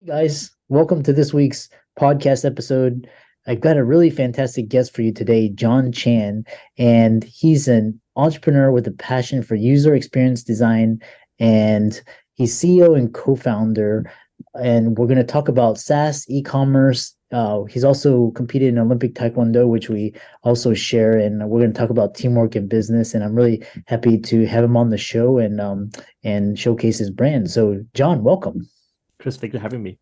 Guys. Welcome to this week's podcast episode. I've got a really fantastic guest for you today, John Chan, and he's an entrepreneur with a passion for user experience design, and he's CEO and co-founder. And we're going to talk about SaaS, e-commerce. He's also competed in Olympic Taekwondo, which we also share, and we're going to talk about teamwork and business. And I'm really happy to have him on the show and showcase his brand. So, John, welcome. Chris, thank you for having me.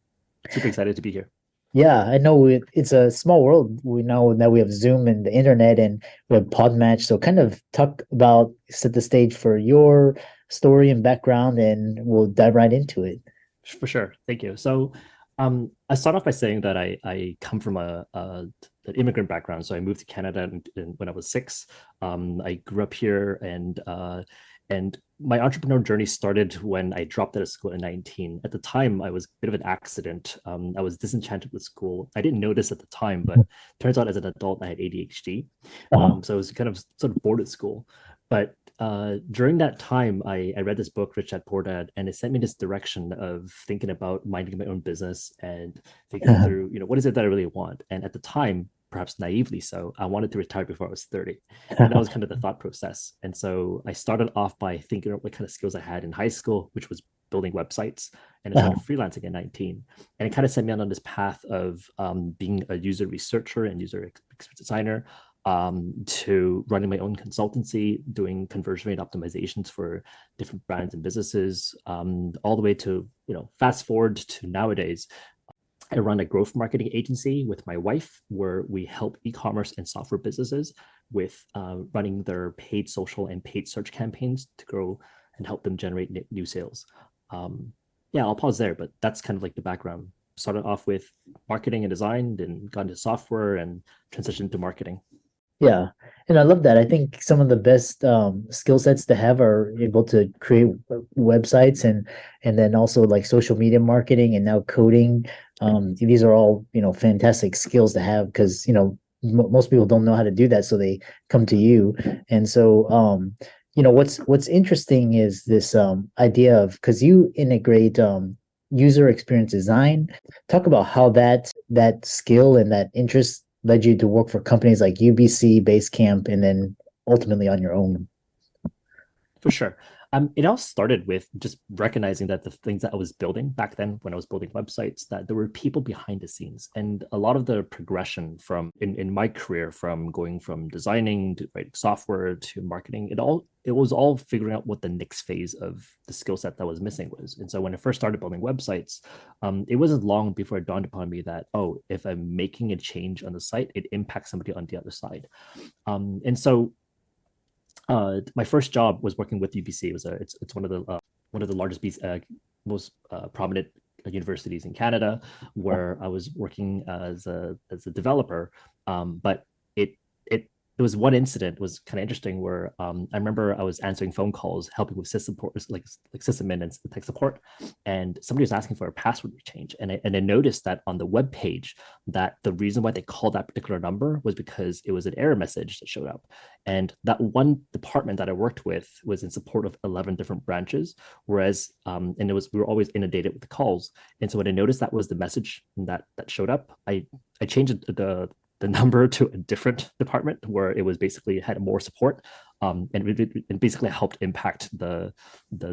Super excited to be here. Yeah, I know it's a small world. We know that we have Zoom and the internet and we have Podmatch. So kind of talk about, set the stage for your story and background, and we'll dive right into it. For sure. Thank you. I start off by saying that I come from an immigrant background. So I moved to Canada when I was 6. I grew up here, and my entrepreneurial journey started when I dropped out of school at 19. At the time, I was a bit of an accident. I was disenchanted with school. I didn't notice at the time, but turns out as an adult, I had ADHD. Uh-huh. So I was kind of sort of bored at school. But during that time, I read this book, Rich Dad Poor Dad, and it sent me this direction of thinking about minding my own business and thinking through, what is it that I really want? And at the time, perhaps naively so, I wanted to retire before I was 30. And that was kind of the thought process. And so I started off by thinking of what kind of skills I had in high school, which was building websites. And I started Uh-huh. freelancing at 19. And it kind of set me on this path of being a user researcher and user experience designer, to running my own consultancy, doing conversion rate optimizations for different brands and businesses, all the way to, fast forward to nowadays. I run a growth marketing agency with my wife where we help e-commerce and software businesses with running their paid social and paid search campaigns to grow and help them generate new sales. Um, yeah, I'll pause there, but that's kind of like the background. Started off with marketing and design, then got into software and transitioned to marketing. Yeah, and I love that. I think some of the best skill sets to have are able to create websites and then also like social media marketing and now coding. These are all fantastic skills to have because most people don't know how to do that, so they come to you. And so what's interesting is this idea of because you integrate user experience design. Talk about how that skill and that interest led you to work for companies like UBC, Basecamp, and then ultimately on your own. For sure. It all started with just recognizing that the things that I was building back then, when I was building websites, that there were people behind the scenes. And a lot of the progression from in my career, from going from designing to writing software to marketing, it was all figuring out what the next phase of the skill set that was missing was. And so when I first started building websites, it wasn't long before it dawned upon me that, oh, if I'm making a change on the site, it impacts somebody on the other side. And so my first job was working with UBC. It's one of the largest, most prominent universities in Canada, where I was working as a developer. But it there was one incident was kind of interesting where I remember I was answering phone calls, helping with system support, like system maintenance, tech support, and somebody was asking for a password change, and I noticed that on the web page that the reason why they called that particular number was because it was an error message that showed up, and that one department that I worked with was in support of 11 different branches, whereas and we were always inundated with the calls, and so when I noticed that was the message that showed up, I changed the number to a different department where it was basically had more support, and basically helped impact the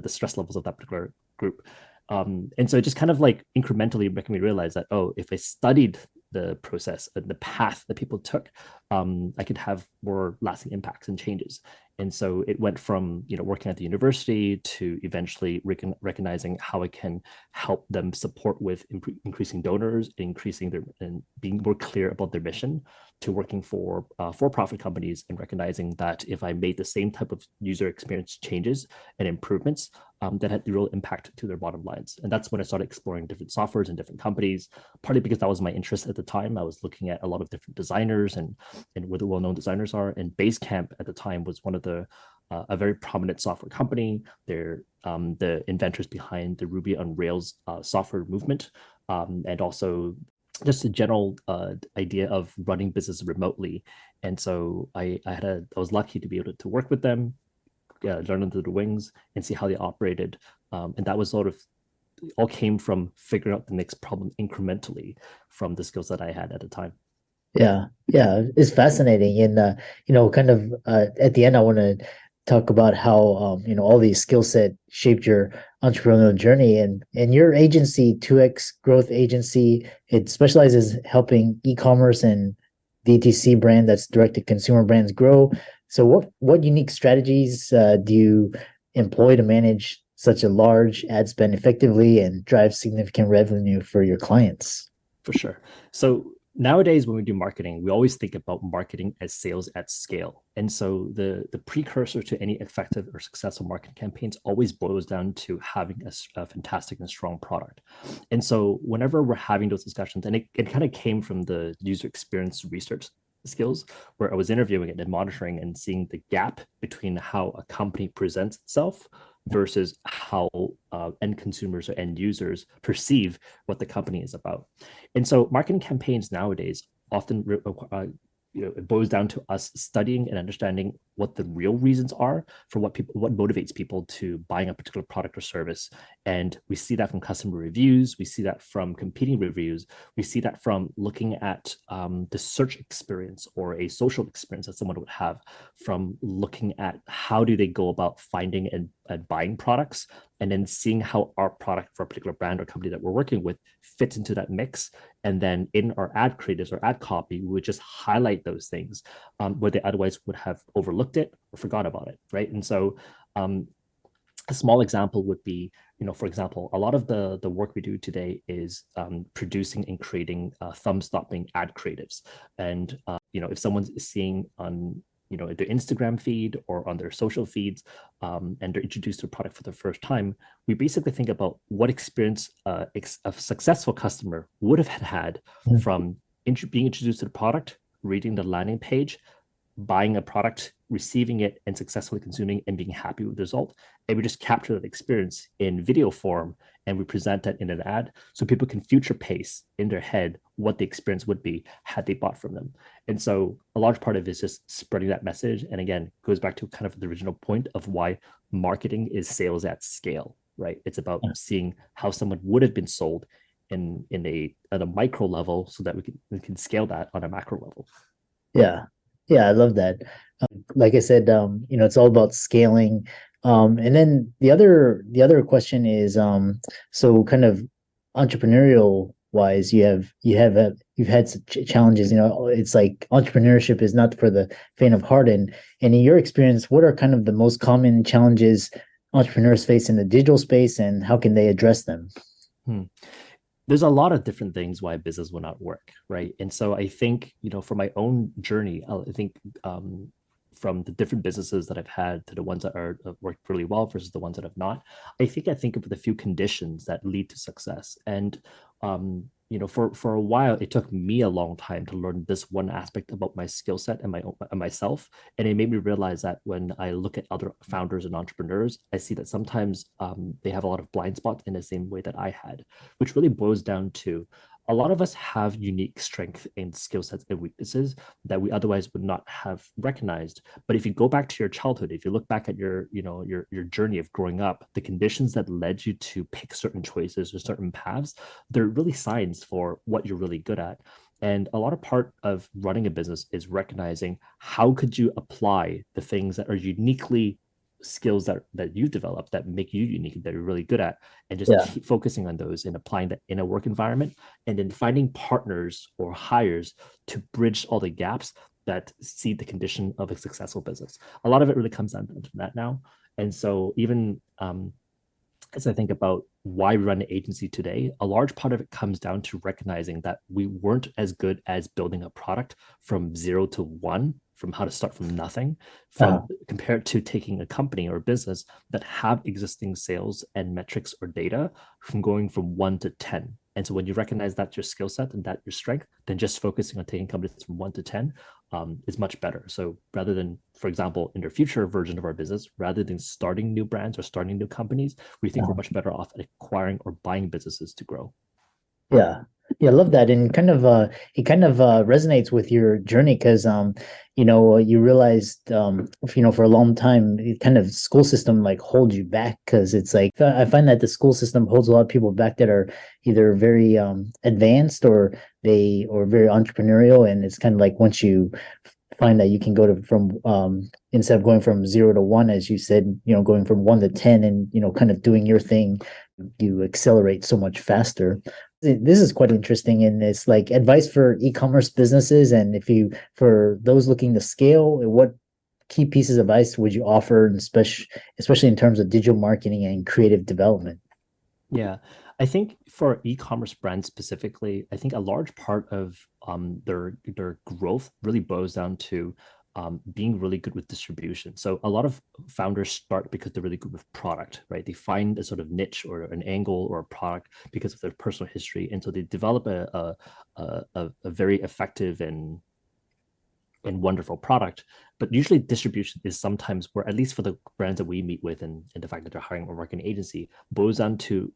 stress levels of that particular group. And so it just kind of like incrementally making me realize that, oh, if I studied the process and the path that people took, I could have more lasting impacts and changes. And so it went from working at the university to eventually recognizing how I can help them support with increasing donors, increasing their and being more clear about their mission, to working for-profit companies and recognizing that if I made the same type of user experience changes and improvements, that had the real impact to their bottom lines. And that's when I started exploring different softwares and different companies, partly because that was my interest at the time. I was looking at a lot of different designers and where the well-known designers are. And Basecamp at the time was one of the a very prominent software company. They're the inventors behind the Ruby on Rails software movement, and also just a general idea of running business remotely. And so I was lucky to be able to work with them, learn under the wings and see how they operated. And that was sort of all came from figuring out the next problem incrementally from the skills that I had at the time. Yeah, yeah, it's fascinating. And kind of at the end, I want to talk about how all these skill set shaped your entrepreneurial journey and your agency, 2X Growth Agency. It specializes helping e-commerce and DTC brand, that's direct to consumer brands, grow. So what unique strategies do you employ to manage such a large ad spend effectively and drive significant revenue for your clients? For sure. So nowadays, when we do marketing, we always think about marketing as sales at scale. And so the precursor to any effective or successful marketing campaigns always boils down to having a fantastic and strong product. And so whenever we're having those discussions, and it kind of came from the user experience research skills where I was interviewing it and monitoring and seeing the gap between how a company presents itself versus how end consumers or end users perceive what the company is about. And so marketing campaigns nowadays often it boils down to us studying and understanding what the real reasons are for what motivates people to buying a particular product or service. And we see that from customer reviews, we see that from competing reviews, we see that from looking at the search experience or a social experience that someone would have, from looking at how do they go about finding and buying products, and then seeing how our product for a particular brand or company that we're working with fits into that mix. And then in our ad creatives or ad copy, we would just highlight those things where they otherwise would have overlooked it or forgot about it, right? And so a small example would be, for example, a lot of the work we do today is producing and creating thumb-stopping ad creatives. And, if someone's seeing on their Instagram feed or on their social feeds, and they're introduced to a product for the first time, we basically think about what experience a successful customer would have had from being introduced to the product, reading the landing page, buying a product, receiving it, and successfully consuming and being happy with the result. And we just capture that experience in video form and we present that in an ad so people can future pace in their head what the experience would be had they bought from them. And so a large part of it is just spreading that message. And again, goes back to kind of the original point of why marketing is sales at scale, right? It's about seeing how someone would have been sold at a micro level so that we can scale that on a macro level. Yeah. Yeah, I love that. Like I said, it's all about scaling. And then the other question is, so kind of entrepreneurial wise, you've had some challenges. It's like entrepreneurship is not for the faint of heart. And in your experience, what are kind of the most common challenges entrepreneurs face in the digital space, and how can they address them? There's a lot of different things why business will not work, right? And so I think, for my own journey, I think from the different businesses that I've had to the ones that are worked really well versus the ones that have not, I think of the few conditions that lead to success. And for a while, it took me a long time to learn this one aspect about my skill set and myself. And it made me realize that when I look at other founders and entrepreneurs, I see that sometimes they have a lot of blind spots in the same way that I had, which really boils down to a lot of us have unique strengths and skill sets and weaknesses that we otherwise would not have recognized. But if you go back to your childhood, if you look back at your journey of growing up, the conditions that led you to pick certain choices or certain paths, they're really signs for what you're really good at. And a lot of part of running a business is recognizing how could you apply the things that are uniquely skills that you develop that make you unique, that you're really good at, and just Yeah. keep focusing on those and applying that in a work environment, and then finding partners or hires to bridge all the gaps that see the condition of a successful business. A lot of it really comes down to that now. And so even as I think about why we run an agency today, a large part of it comes down to recognizing that we weren't as good as building a product from 0 to 1, from how to start from nothing, Uh, compared to taking a company or a business that have existing sales and metrics or data from going from 1 to 10. And so when you recognize that's your skill set and that your strength, then just focusing on taking companies from 1 to 10 is much better. So rather than, for example, in the future version of our business, rather than starting new brands or starting new companies, we think we're much better off at acquiring or buying businesses to grow. yeah. Yeah, I love that. And it kind of resonates with your journey because you realized for a long time it kind of school system like holds you back because it's like I find that the school system holds a lot of people back that are either very advanced or very entrepreneurial. And it's kind of like once you find that you can go to from instead of going from 0 to 1, as you said, going from 1 to 10 and kind of doing your thing, you accelerate so much faster. This is quite interesting, and it's like advice for e-commerce businesses. And if you, for those looking to scale, what key pieces of advice would you offer, and especially in terms of digital marketing and creative development? Yeah, I think for e-commerce brands specifically, I think a large part of their growth really boils down to being really good with distribution. So a lot of founders start because they're really good with product, right? They find a sort of niche or an angle or a product because of their personal history, and so they develop a very effective and wonderful product. But usually distribution is sometimes where, at least for the brands that we meet with, and the fact that they're hiring a marketing agency, boils down to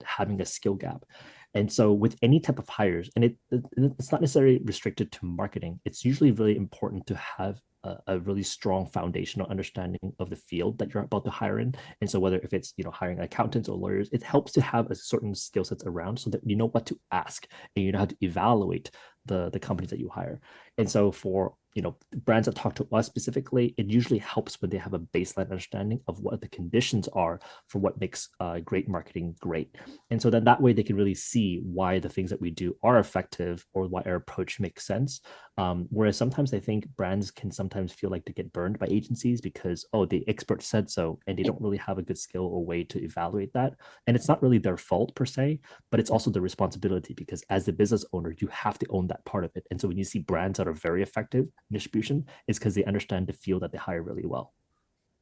having a skill gap. And so with any type of hires, and it's not necessarily restricted to marketing, it's usually really important to have a really strong foundational understanding of the field that you're about to hire in. And so whether if it's hiring accountants or lawyers, it helps to have a certain skill sets around so that you know what to ask and you know how to evaluate the companies that you hire. And so for brands that talk to us specifically, it usually helps when they have a baseline understanding of what the conditions are for what makes great marketing great. And so then that way they can really see why the things that we do are effective or why our approach makes sense. Whereas sometimes I think brands can sometimes feel like they get burned by agencies because, oh, the expert said so, and they don't really have a good skill or way to evaluate that. And it's not really their fault per se, but it's also the responsibility, because as the business owner, you have to own that part of it. And so when you see brands that are very effective distribution, is because they understand the field that they hire really well.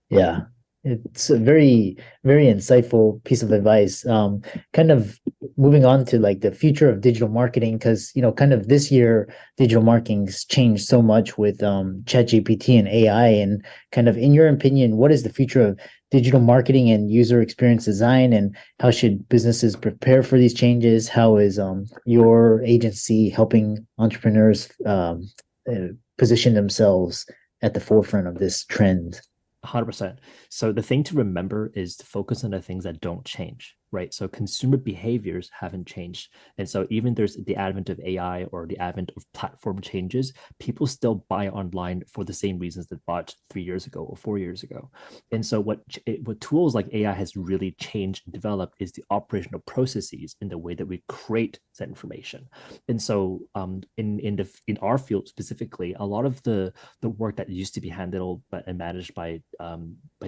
Yeah, it's a very, very insightful piece of advice. Kind of moving on to like the future of digital marketing, because kind of this year, digital marketing's changed so much with ChatGPT and AI. And kind of, in your opinion, what is the future of digital marketing and user experience design, and how should businesses prepare for these changes? How is your agency helping entrepreneurs position themselves at the forefront of this trend? 100%. So the thing to remember is to focus on the things that don't change, right? So consumer behaviors haven't changed. And so even there's the advent of AI or the advent of platform changes, people still buy online for the same reasons that bought 3 years ago or 4 years ago. And so what tools like AI has really changed and developed is the operational processes in the way that we create that information. And so in our field specifically, a lot of the work that used to be handled and managed by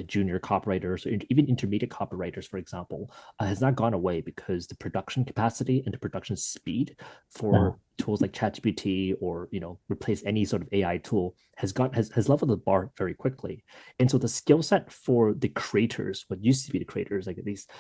junior copywriters or even intermediate copywriters, for example, has not gone away, because the production capacity and the production speed for tools like ChatGPT or replace any sort of AI tool has leveled the bar very quickly. And so the skill set for the creators, what used to be the creators, like at least,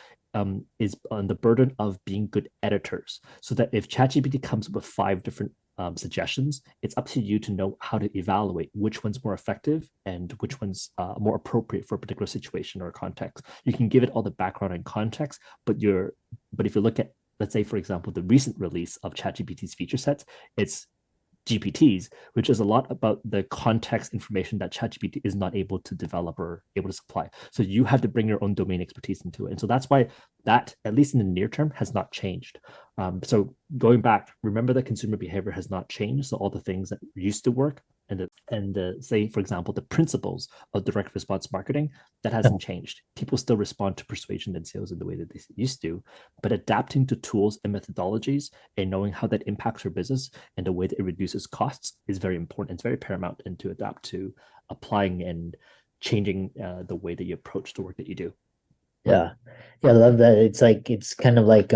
is on the burden of being good editors. So that if ChatGPT comes up with 5 different suggestions, it's up to you to know how to evaluate which one's more effective and which one's more appropriate for a particular situation or context. You can give it all the background and context, but if you look at, let's say, for example, the recent release of ChatGPT's feature sets, it's GPTs, which is a lot about the context information that ChatGPT is not able to develop or able to supply. So you have to bring your own domain expertise into it. And so that's why that, at least in the near term, has not changed. So going back, remember that consumer behavior has not changed. So all the things that used to work and say, for example, the principles of direct response marketing, that hasn't changed. People still respond to persuasion and sales in the way that they used to, but adapting to tools and methodologies and knowing how that impacts your business and the way that it reduces costs is very important. It's very paramount, and to adapt to applying and changing the way that you approach the work that you do. Yeah. Yeah, I love that. It's kind of like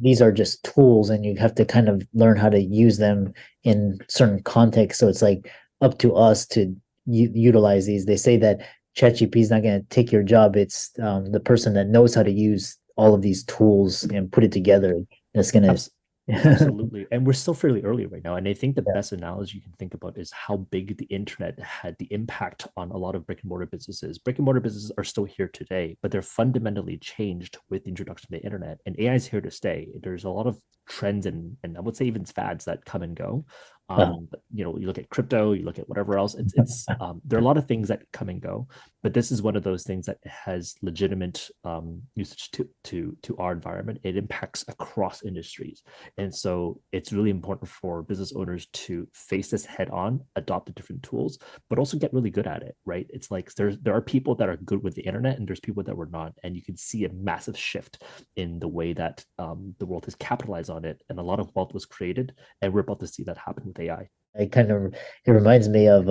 these are just tools and you have to kind of learn how to use them in certain contexts. So it's like up to us to utilize these. They say that ChatGPT is not going to take your job. It's the person that knows how to use all of these tools and put it together. That's going to Absolutely. And we're still fairly early right now. And I think the Yeah. best analogy you can think about is how big the internet had the impact on a lot of brick and mortar businesses. Brick and mortar businesses are still here today, but they're fundamentally changed with the introduction of the internet. And AI is here to stay. There's a lot of trends and I would say even fads that come and go. But, you look at crypto, you look at whatever else. It's there are a lot of things that come and go, but this is one of those things that has legitimate usage to our environment. It impacts across industries. And so it's really important for business owners to face this head on, adopt the different tools, but also get really good at it, right? It's like there are people that are good with the internet and there's people that were not. And you can see a massive shift in the way that the world has capitalized on it. And a lot of wealth was created. And we're about to see that happen with AI. It reminds me of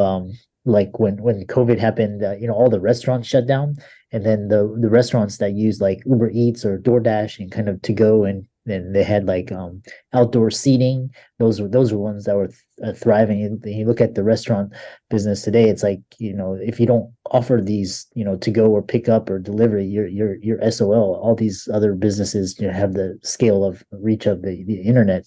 like when COVID happened, all the restaurants shut down, and then the restaurants that use like Uber Eats or DoorDash and kind of to go, and then they had like outdoor seating. Those were ones that were thriving. You look at the restaurant business today, it's like, if you don't offer these, to go or pick up or delivery, you're SOL. All these other businesses, have the scale of reach of the internet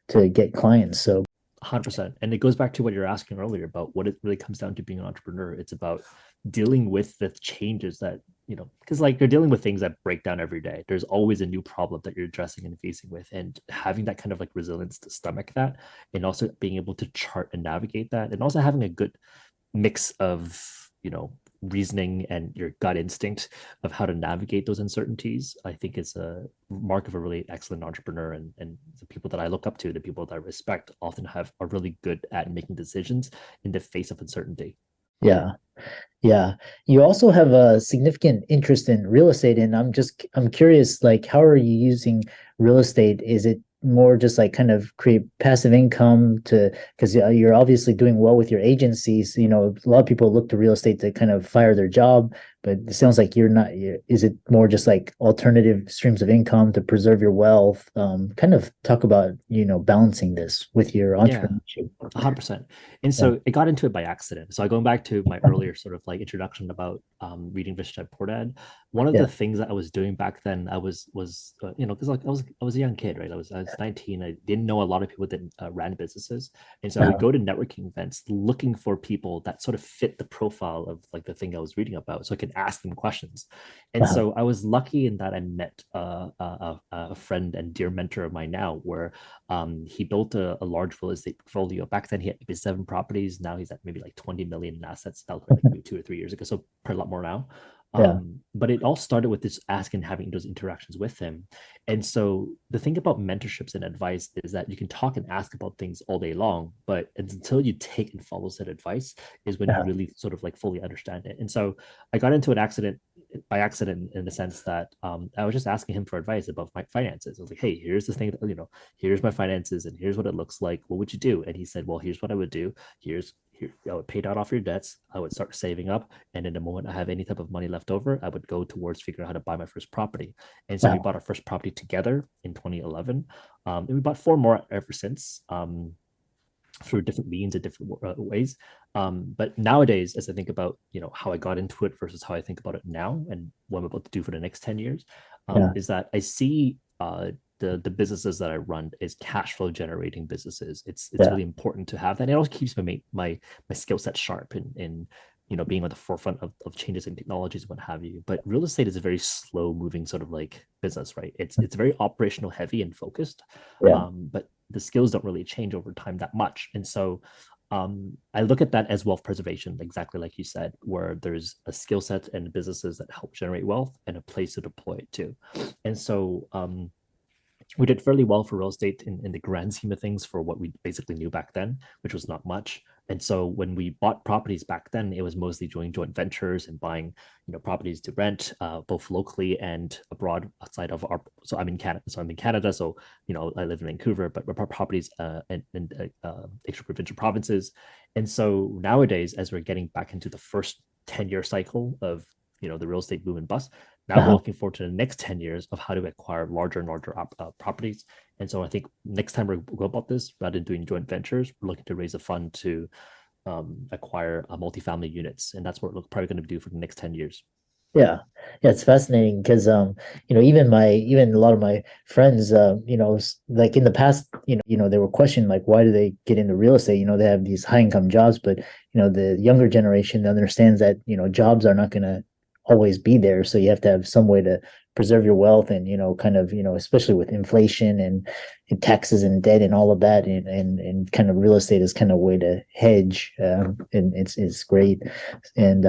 to get clients. So 100%. And it goes back to what you're asking earlier about what it really comes down to being an entrepreneur. It's about dealing with the changes that, because like you're dealing with things that break down every day. There's always a new problem that you're addressing and facing with. And having that kind of like resilience to stomach that, and also being able to chart and navigate that, and also having a good mix of, reasoning and your gut instinct of how to navigate those uncertainties, I think is a mark of a really excellent entrepreneur. And the people that I look up to, the people that I respect, often are really good at making decisions in the face of uncertainty. yeah. Yeah. You also have a significant interest in real estate, and I'm curious, like, how are you using real estate? Is it more just like kind of create passive income to, because you're obviously doing well with your agencies. A lot of people look to real estate to kind of fire their job, but it sounds like you're not. Is it more just like alternative streams of income to preserve your wealth? Kind of talk about, balancing this with your Yeah, entrepreneurship. 100%. And Yeah. so I got into it by accident. So going back to my earlier sort of like introduction about reading Rich Dad Poor Dad, one of the Yeah. things that I was doing back then, I was because like I was a young kid, right? I was 19. I didn't know a lot of people that ran businesses, and so I would Uh-huh. go to networking events looking for people that sort of fit the profile of like the thing I was reading about, so I could ask them questions. And Uh-huh. so I was lucky in that I met a friend and dear mentor of mine now, where he built a large real estate portfolio. Back then, he had maybe 7 properties. Now he's at maybe like 20 million in assets. That was like maybe 2 or 3 years ago. So probably a lot more now. Yeah. But it all started with this asking, having those interactions with him. And so the thing about mentorships and advice is that you can talk and ask about things all day long, but until you take and follow said advice is when you Uh-huh. really sort of like fully understand it. And so I got into an accident by accident in the sense that I was just asking him for advice about my finances. I was like, hey, here's the thing that, here's my finances and here's what it looks like. What would you do? And he said, well, here's what I would do. Here, I would pay down off your debts. I would start saving up. And in the moment I have any type of money left over, I would go towards figuring out how to buy my first property. And so we Uh-huh. bought our first property together in 2011. And we bought 4 more ever since. Through different means and different ways. But nowadays, as I think about how I got into it versus how I think about it now and what I'm about to do for the next 10 years, Yeah. is that I see the businesses that I run is cash flow generating businesses. It's Yeah. really important to have that. It also keeps my skill set sharp in being on the forefront of changes in technologies and what have you. But real estate is a very slow moving sort of like business, right? It's very operational heavy and focused, Yeah. but the skills don't really change over time that much. And so I look at that as wealth preservation, exactly like you said, where there's a skill set and businesses that help generate wealth and a place to deploy it to. And so we did fairly well for real estate in the grand scheme of things for what we basically knew back then, which was not much. And so when we bought properties back then, it was mostly doing joint ventures and buying, properties to rent, both locally and abroad outside of our. So I'm in Canada. So I live in Vancouver, but our properties in extra provincial provinces. And so nowadays, as we're getting back into the first 10-year cycle of the real estate boom and bust, now we're Uh-huh. looking forward to the next 10 years of how to acquire larger and larger properties. And so I think next time we go about this, rather than doing joint ventures, we're looking to raise a fund to acquire multifamily units. And that's what we're probably going to do for the next 10 years. Yeah. Yeah, it's fascinating because even a lot of my friends like in the past, they were questioning like why do they get into real estate? They have these high income jobs, but the younger generation understands that, jobs are not gonna always be there. So you have to have some way to preserve your wealth and, kind of, especially with inflation and taxes and debt and all of that and kind of real estate is kind of a way to hedge. And it's great. And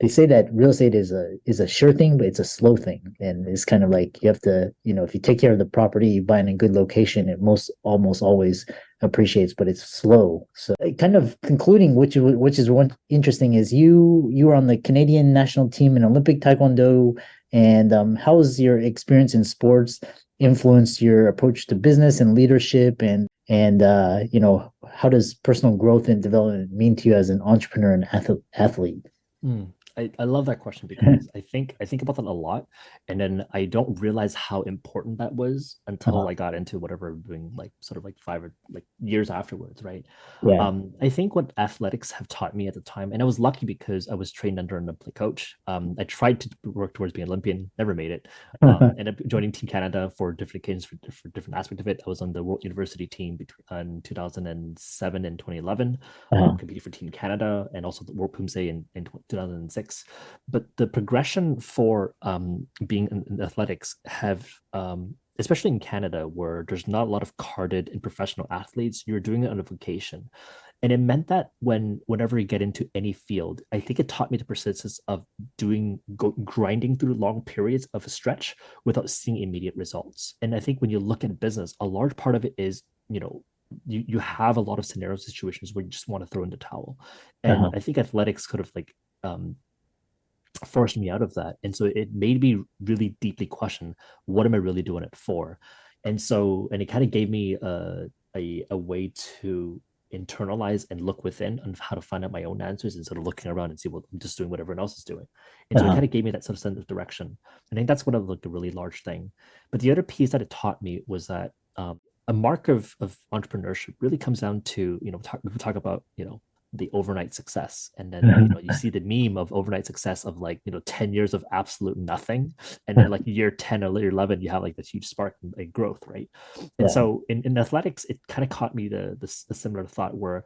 they say that real estate is a sure thing, but it's a slow thing. And it's kind of like you have to, if you take care of the property, you buy in a good location, it most almost always appreciates, but it's slow. So kind of concluding, which is one interesting, is you were on the Canadian national team in Olympic Taekwondo. And how has your experience in sports influenced your approach to business and leadership? And how does personal growth and development mean to you as an entrepreneur and athlete? Mm. I love that question because I think about that a lot, and then I don't realize how important that was until Uh-huh. I got into whatever I'm doing, like sort of like 5 or like years afterwards, right? Yeah. I think what athletics have taught me at the time, and I was lucky because I was trained under an Olympic coach. I tried to work towards being Olympian, never made it. Ended up joining Team Canada for different occasions for different aspects of it. I was on the World University team between in 2007 and 2011, Uh-huh. competing for Team Canada and also the World Poomsae in 2006. But the progression for being in athletics have especially in Canada, where there's not a lot of carded and professional athletes, you're doing it on a vocation. And it meant that whenever you get into any field, I think it taught me the persistence of grinding through long periods of a stretch without seeing immediate results. And I think when you look at business, a large part of it is, you have a lot of scenario situations where you just want to throw in the towel. And Uh-huh. I think athletics could have like forced me out of that. And so it made me really deeply question, what am I really doing it for? And it kind of gave me a way to internalize and look within on how to find out my own answers instead of looking around and see, well, I'm just doing what everyone else is doing. And so it Uh-huh. kind of gave me that sort of sense of direction. I think that's one of like a really large thing. But the other piece that it taught me was that a mark of entrepreneurship really comes down to, we talk about, the overnight success, and then you see the meme of overnight success of like 10 years of absolute nothing, and then like year 10 or year 11 you have like this huge spark and growth, right? And Yeah. so in athletics it kind of caught me the similar thought where,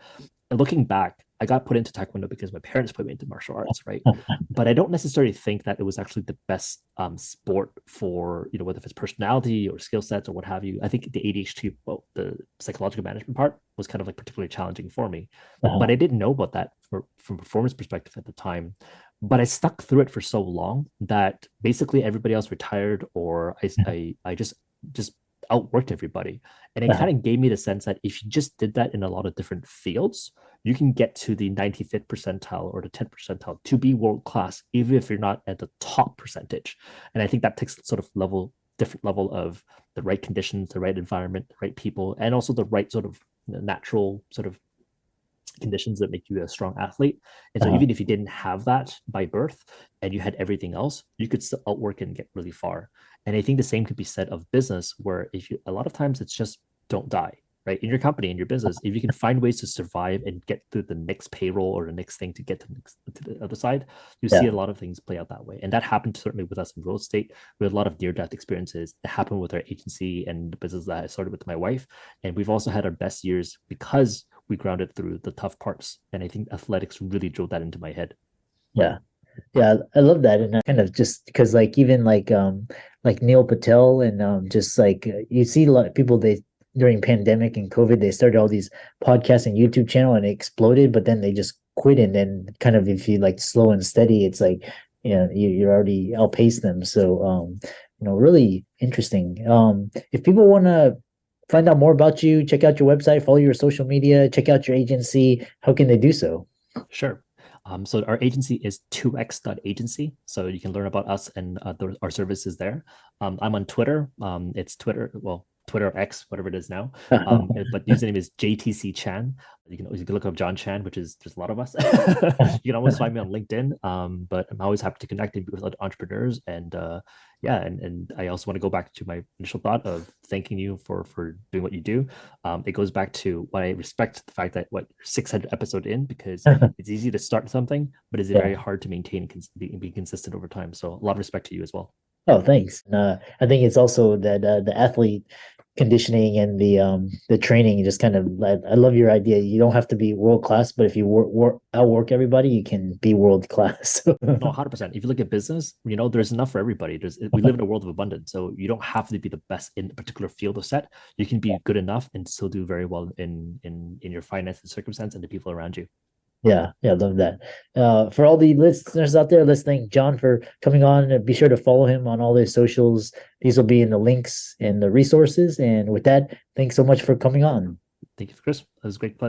looking back, I got put into taekwondo because my parents put me into martial arts, right? But I don't necessarily think that it was actually the best sport for, whether if it's personality or skill sets or what have you. I think the ADHD, well, the psychological management part was kind of like particularly challenging for me, but Uh-huh. I didn't know about that from a performance perspective at the time. But I stuck through it for so long that basically everybody else retired, or I just outworked everybody. And it Uh-huh. kind of gave me the sense that if you just did that in a lot of different fields, you can get to the 95th percentile or the 10th percentile to be world class, even if you're not at the top percentage. And I think that takes sort of different level of the right conditions, the right environment, the right people, and also the right sort of natural sort of conditions that make you a strong athlete. And so Uh-huh. even if you didn't have that by birth and you had everything else, you could still outwork and get really far. And I think the same could be said of business, where if you, a lot of times it's just don't die, right? In your company, in your business, if you can find ways to survive and get through the next payroll or the next thing to get to the other side, you see Yeah. a lot of things play out that way. And that happened certainly with us in real estate. We had a lot of near-death experiences. It happened with our agency and the business that I started with my wife. And we've also had our best years because we grounded through the tough parts. And I think athletics really drilled that into my head. Yeah. Yeah, I love that. And I kind of just because like even like Neil Patel and just like you see a lot of people, they during pandemic and COVID they started all these podcasts and YouTube channel and it exploded, but then they just quit. And then kind of if you like slow and steady, it's like you already outpaced them. So really interesting. If people want to find out more about you, check out your website, follow your social media, check out your agency, how can they do so? Sure. So our agency is 2x.agency. So you can learn about us and our services there. I'm on Twitter. It's Twitter. Well, Twitter or X, whatever it is now. But username is JTC Chan. You can look up John Chan, which is there's a lot of us. You can always find me on LinkedIn. But I'm always happy to connect with other entrepreneurs. And yeah, and I also want to go back to my initial thought of thanking you for doing what you do. It goes back to why I respect the fact that what 600 episode in, because it's easy to start something, but it's very hard to maintain and be consistent over time. So a lot of respect to you as well. Oh, thanks. I think it's also that the athlete conditioning and the training just kind of I love your idea. You don't have to be world class, but if you outwork everybody, you can be world class. No, 100%. If you look at business, there's enough for everybody. We live in a world of abundance, so you don't have to be the best in a particular field of set. You can be good enough and still do very well in your finance and circumstance and the people around you. Yeah, I love that. For all the listeners out there, let's thank John for coming on. And be sure to follow him on all his socials. These will be in the links and the resources. And with that, thanks so much for coming on. Thank you, Chris. That was a great pleasure.